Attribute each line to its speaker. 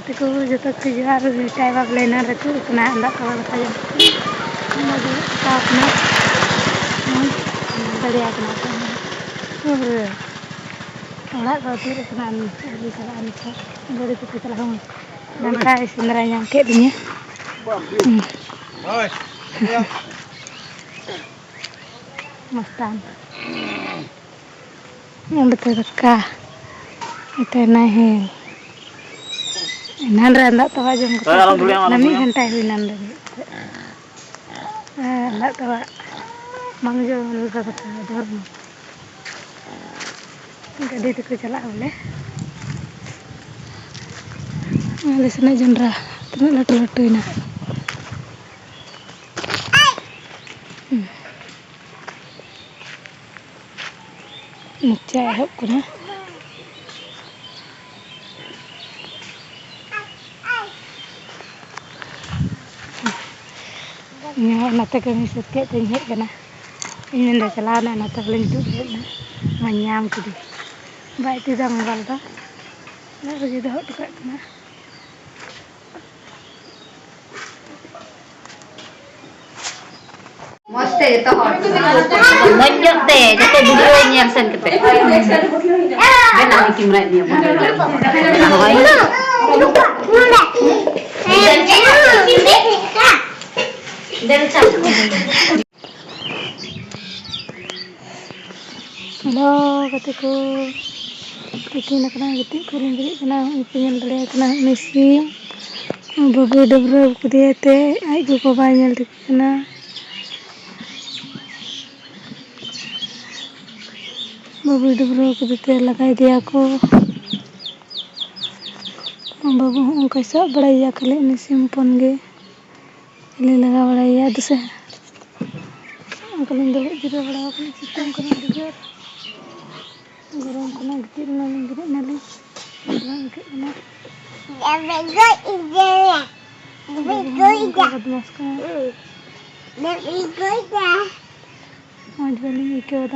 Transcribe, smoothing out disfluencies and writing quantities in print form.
Speaker 1: गति को जो तक जोहार टाइम आप लेना रखो उतना अंदाज कवर बता अपना बढ़िया orang kau tu rekenan di sana ni kau dari tu kita langsung nangkai sebenarnya nyangke dunia. Mastan. Yang betul dekah. Itu naik. Nan randa tawa jam kita. Nami gantai hui nan lagi. Nak tawa mangjo lu kata dorm. Gadi tu ko chala boleh. Ada sana jendra, tengah latu-latu ini. Macam apa kuna? Ini nanti kami sedikit tinggal kena. Ini dah jalan, nanti paling tu manyam tu di. Baik tu dah mula dah. Nak pergi dah tu kat mana?
Speaker 2: Mesti kita hot. Banyak teh, jadi video ini yang sen kita. Benar ni kimrai ni apa?
Speaker 1: Halo, kataku. Kita nak kena gitu, kurang beri kena pengen beli kena mesin. Bagus dah berapa dia teh, aku kau banyak tu kena. Bagus dah berapa dia lagai dia aku. Bagus orang kasar beraya kali mesin pun ge. Ini laga beraya tu sah. Kalau ndak jadi berapa sistem kena dijar. Gorong kena gitu nali gitu nali. Gorong kena. Mau jual ini ke